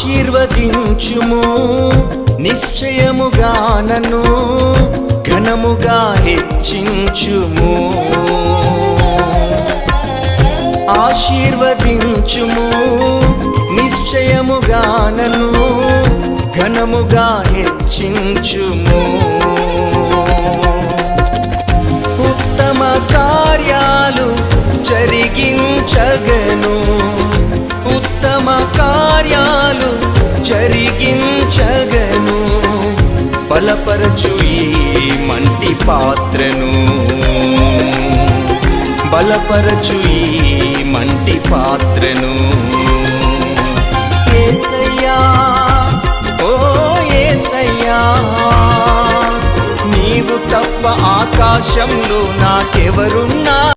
ఆశీర్వదించుము నిశ్చయముగా నన్ను ఘనముగా హెచ్చించుము ఆశీర్వదించుము నిశ్చయముగా నన్ను ఘనముగా హెచ్చించుము ఉత్తమ కార్యాలు జరిగించగను ఉత్తమ కార్యాలు జరిగించగను బలపరచు ఈ మంటి పాత్రను బలపరచు ఈ మంటి పాత్రను యేసయ్యా ఓ యేసయ్యా నీవు తప్ప ఆకాశంలో నాకెవరున్నా